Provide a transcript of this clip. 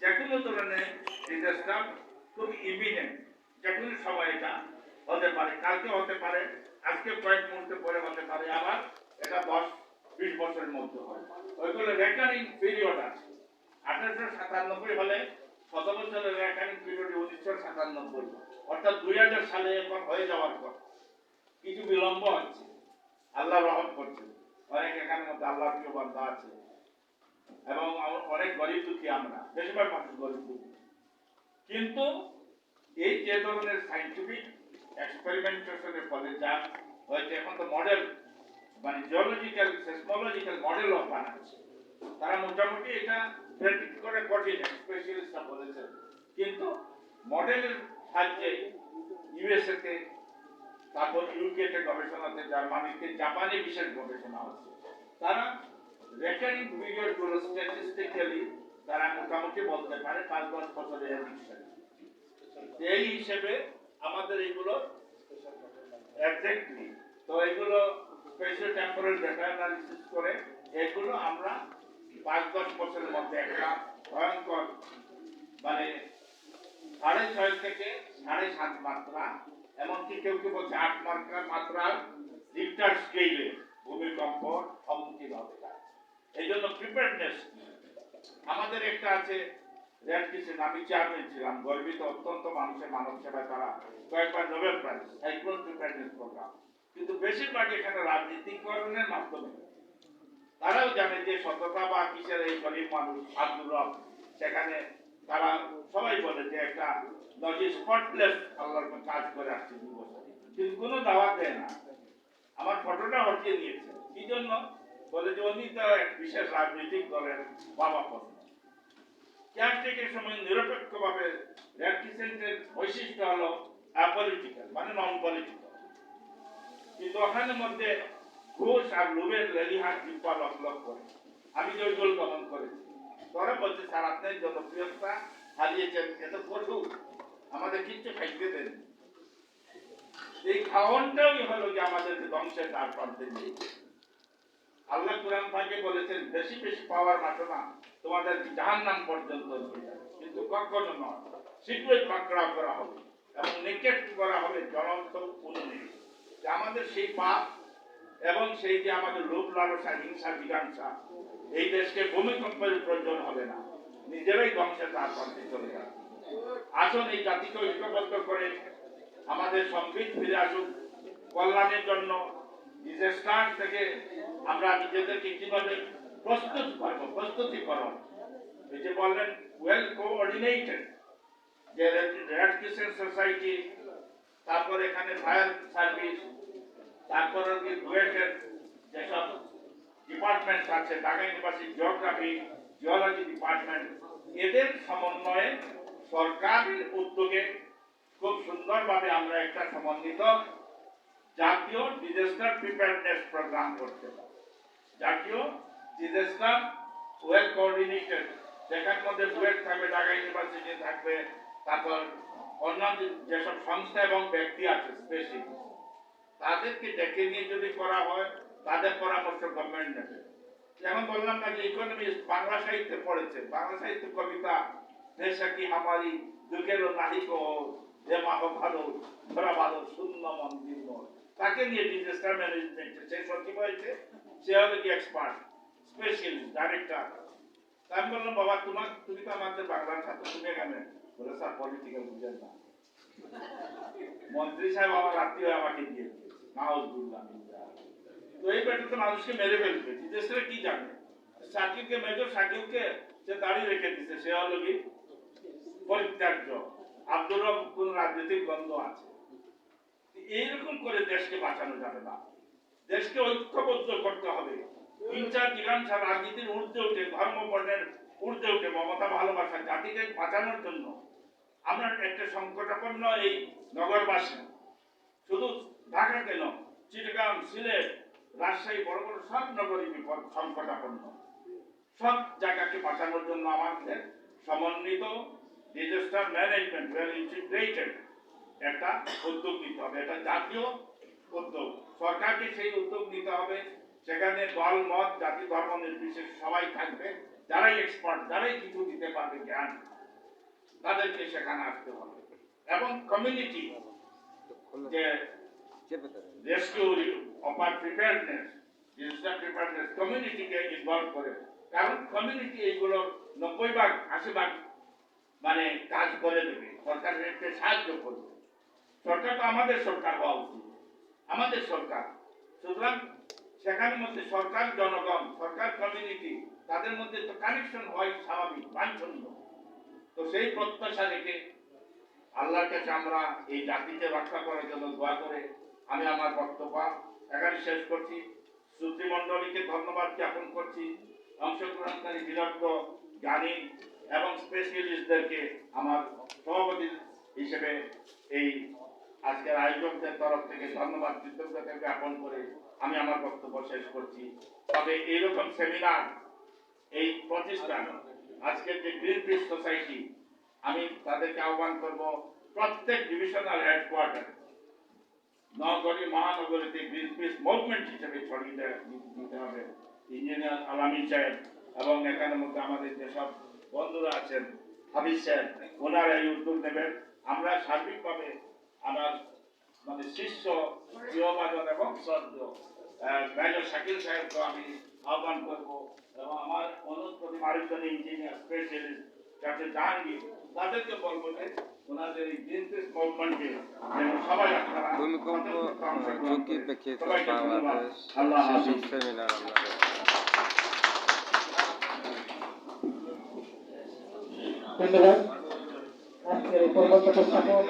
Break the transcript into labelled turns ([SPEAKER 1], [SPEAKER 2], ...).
[SPEAKER 1] যে কোনো ধরনের ডিজাস্টার খুব ইমিনেন্ট, যে কোনো সময় এটা হতে পারে, কালকে হতে পারে, আজকে কয়েক মুহূর্ত পরে হতে পারে, আবার এটা 10-20 বছরের মধ্যে হয়। ওইগুলো রেকারিং পিরিয়ড আছে। 1897 হলে শত বছরের রেকারিং পিরিয়ড 1997, অর্থাৎ 2000 সালে এখন হয়ে যাওয়ার পর কিছু বিলম্ব হচ্ছে। আল্লাহ রহম করছে, অনেক এখানের মধ্যে আল্লাহ প্রিয় বান্দা আছে এবং অনেক গরিব দুঃখী, আমরা বেশিরভাগ মানুষ গরিব দুঃখী। কিন্তু এই যে ধরনের সাইন্টিফিক এক্সপেরিমেন্টেশনের ফলে যা হয়েছে, এখন তো মডেল মানে জিওলজিক্যাল সেসমোলজিক্যাল মডেল বানাচ্ছে, তারা মোটামুটি এটা প্রেডিক্ট করে কঠিন, স্পেশালিস্টরা বলেছেন। কিন্তু মডেলের সাহায্যে ইউএসএ তে, তারপর ইউকে তে গবেষণাতে, জার্মানিতে, জাপানে বিশেষ গবেষণা হচ্ছে। তারা রেকারিং পিরিয়ড গুলো স্ট্যাটিস্টিক্যালি তারা মোটামুটি বলতে পারে 5-10 বছরের এডিকশন। এই হিসেবে আমাদের এগুলো এক্স্যাক্টলি, তো এগুলো স্পেশাল টেম্পোরাল ডেটা অ্যানালিসিস করে এগুলো আমরা 5-10 বছরের মধ্যে একটা ভয়ঙ্কর মানে 6.5 থেকে 7.5 মাত্রা, এমনকি কেউ কেউ বলছে 8 মাত্রার রিক্টার স্কেলে ভূমিকম্প সম্মুখীন হবে। এই জন্য প্রিপেয়ারনেস আমাদের একটা আছে। রেড ক্রিসেন্ট, আমি চেয়ারম্যান ছিলাম, গর্বিত, অত্যন্ত মানুষের মানব সেবায় তারা কয়েকবার Nobel prize, cyclone preparedness programme. কিন্তু বেশিরভাগ এখানে রাজনীতিকরণের মাধ্যমে তারাও জানে যে সততা বা কিসের এই গরিব মানুষ আব্দুর রব, সেখানে তারা সবাই বলে যে একটা নজি স্পটলেস আল্লাহর কাজ করে আসছে 2 বছর, কিন্তু কোনো দাওয়াত দেয় না। আমার ফটোটা হটিয়ে দিয়েছে, কি জন্য? বলে যে উনি তো এক বিশেষ রাজনৈতিক দলের বাবা পদ। কেয়ারটেকের সময় নিরপেক্ষভাবে রেড ক্রিসেন্টের বৈশিষ্ট্য হলো অ্যাপলিটিক্যাল, মানে নন পলিটিক্যাল। কিন্তু ওখানের মধ্যে ঘুষ আর লোভের লেলিহান জিব্বা লক করে আমি জয়জল দমন করেছি। তোরা বলছে স্যার আপনার জনপ্রিয়তা হারিয়েছেন, এত কঠু, আমাদের কিচ্ছু খাইতে দেন। এই খাওয়ানটাই হলো যে আমাদেরকে ধ্বংসের দ্বার প্রান্তে নিয়ে। আল্লাহ কুরআন থেকে বলেছেন বেশি বেশি পাওয়ার মাত্রা তোমাদের জাহান্নাম পর্যন্ত নিয়ে যাবে, কিন্তু কখনো নয়, শীঘ্রই পাকড়াও করা হবে এবং নিক্ষেপ করা হবে জ্বলন্ত উনুনে। যে আমাদের সেই পাপ এবং সেই যে আমাদের লোভ লালসা, হিংসা, জিজ্ঞাসা, এই দেশকে ভূমিকম্পের প্রয়োজন হবে না, নিজেরাই ধ্বংসের দ্বার প্রান্তে চলে যাবে। আসুন এই জাতিকে ঐক্যবদ্ধ করে আমাদের সম্পৃক্ত ফিরে আসুক, কল্যাণের জন্য ডিজাস্টার থেকে আমরা নিজেদেরকে কিভাবে প্রস্তুত করবো, প্রস্তুতিকরণ। এই যে বললেন ওয়েল কোঅর্ডিনেটেড, যে রেড ক্রিসেন্ট সোসাইটি, তারপর এখানে ফায়ার সার্ভিস, তারপর বুয়েটের যেসব ডিপার্টমেন্ট আছে, Dhaka university geography, geology department, এদের সমন্বয়ে সরকারের উদ্যোগে খুব সুন্দরভাবে আমরা একটা সমন্বিত জাতীয় ডিজাস্টার প্রিপেয়ারনেস প্রোগ্রাম করতে পারি। জাতীয় ডিজাস্টার ওয়েল কোঅর্ডিনেটেড, যেখান মধ্যে বুয়েট থাকবে, ঢাকা ইউনিভার্সিটি থাকবে, তারপর অন্যান্য যেসব সংস্থা এবং ব্যক্তি আছে স্পেসিফিক, তাদেরকে ডেকে নিয়ে যদি করা হয়, তাদের পরামর্শ গভর্নমেন্ট নেবে। যেমন বললাম না যে ইকোনমিস্ট বাংলা সাহিত্যে পড়েছে, বাংলা সাহিত্য কবিতা দেশা কি হামারি দুঃখেরও নাহিক যে মাহ ভালো ধরা ভালো শূন্য মন্দির, তাকে নিয়ে ডিজাস্টার ম্যানেজমেন্টে সে সচিব হয়েছে, সে হলো কি এক্সপার্ট, স্পেশালিস্ট, ডাইরেক্টর। আমি বললাম বাবা তুমি তো আমাদের বাংলার ছাত্র, তুমি এখানে? বলে স্যার পলিটিক্যাল বুঝেন না, মন্ত্রী সাহেব আমার রাত্রি হয়ে আমাকে দিয়ে দিয়েছে, নাউজ বুঝলাম। তো এই ব্যাপারটা মানুষকে মেরে ফেলবে, ডিজাস্টারে কি জানে? শাকিলকে, মেজর শাকিলকে সে দাঁড়িয়ে রেখে দিচ্ছে, সে হলো কি পরিত্যাজ্য। আব্দুর রব কোন রাজনৈতিক দ্বন্দ্ব আছে। এইরকম করে দেশকে বাঁচানো যাবে না, দেশকে ঐক্যবদ্ধ করতে হবে। হিংসা, জিজ্ঞাসা, রাজনীতির ঊর্ধ্বে উঠে, ধর্ম বর্ণের ঊর্ধ্বে উঠে মমতা, ভালোবাসা, জাতিকে বাঁচানোর জন্য আমরা একটা সংকটাপন্ন এই নগরবাসী, শুধু ঢাকা কেন, চিটাগাং, সিলেট, রাজশাহী, বড় বড় সব নগরী বিপদ সংকটাপন্ন। সব জায়গাকে বাঁচানোর জন্য আমাদের সমন্বিত ডিজাস্টার ম্যানেজমেন্ট ওয়েল ইন্টিগ্রেটেড একটা উদ্যোগ নিতে হবে। এটা জাতীয় উদ্যোগ, সরকারকে সেই উদ্যোগ নিতে হবে। সেখানে দল মত, জাতি, ধর্ম নির্বিশেষে সবাই থাকবে, যারাই এক্সপার্ট, যারাই কিছু দিতে পারবে। হবে জ্ঞান, তাদেরকে সেখানে আসতে হবে। এবং কমিউনিটি যে rescue offer preparedness, disaster preparedness, কমিউনিটিকে ইনভলভ করে, কারণ কমিউনিটি এইগুলো 90-80 মানে কাজ করে দেবে, সরকারকে সাহায্য করবে। সরকার তো আমাদের সরকার হওয়া উচিত, আমাদের সরকার। সুতরাং সেখানের মধ্যে সরকার, জনগণ, সরকার, কমিউনিটি, তাদের মধ্যে তো কানেকশন হয় স্বাভাবিক, বাঞ্ছনীয়। তো সেই প্রত্যাশা রেখে আল্লাহর কাছে আমরা এই জাতিকে রক্ষা করার জন্য দোয়া করে আমি আমার বক্তব্য এখানে শেষ করছি। শ্রোতৃমণ্ডলীকে ধন্যবাদ জ্ঞাপন করছি, অংশগ্রহণকারী বিরক্ত জ্ঞানী এবং স্পেশালিস্টদেরকে আমার সভাপতি হিসেবে এই আজকের আয়োজকদের তরফ থেকে ধন্যবাদ কৃতজ্ঞতা জ্ঞাপন করে আমি আমার বক্তব্য শেষ করছি। তবে এইরকম সেমিনার, এই প্রতিষ্ঠান, আজকের যে গ্রিন পিস সোসাইটি, আমি তাদেরকে আহ্বান করব প্রত্যেক ডিভিশনাল হেডকোয়ার্টার নগরী মহানগরীতে গ্রিন পিস মুভমেন্ট হিসেবে ছড়িয়ে দিতে হবে। ইঞ্জিনিয়ার আলামিন সাহেব এবং এখানের মধ্যে আমাদের যেসব বন্ধুরা আছেন, হাবিজ সাহেব, ওনারা এই উদ্যোগ নেবেন। আমরা সার্বিকভাবে আমার মানে শিষ্য প্রিয়ভাজন এবং শ্রদ্ধেয় মেজর শাকিল সাহেবকে আমি আহ্বান করব এবং আমার অনুরোধ করি আরেকজন ইঞ্জিনিয়ার স্পেশালিস্ট ডক্টর জাহাঙ্গীর, তাদেরকে বলবো যে ওনাদের এই গ্রিন পিস মুভমেন্টে সবাই আপনারা
[SPEAKER 2] ভূমিকম্প ঝুঁকি প্রেক্ষিত বাংলাদেশ সেমিনার
[SPEAKER 3] ধন্যবাদ। আজকের পর্বত উপস্থাপক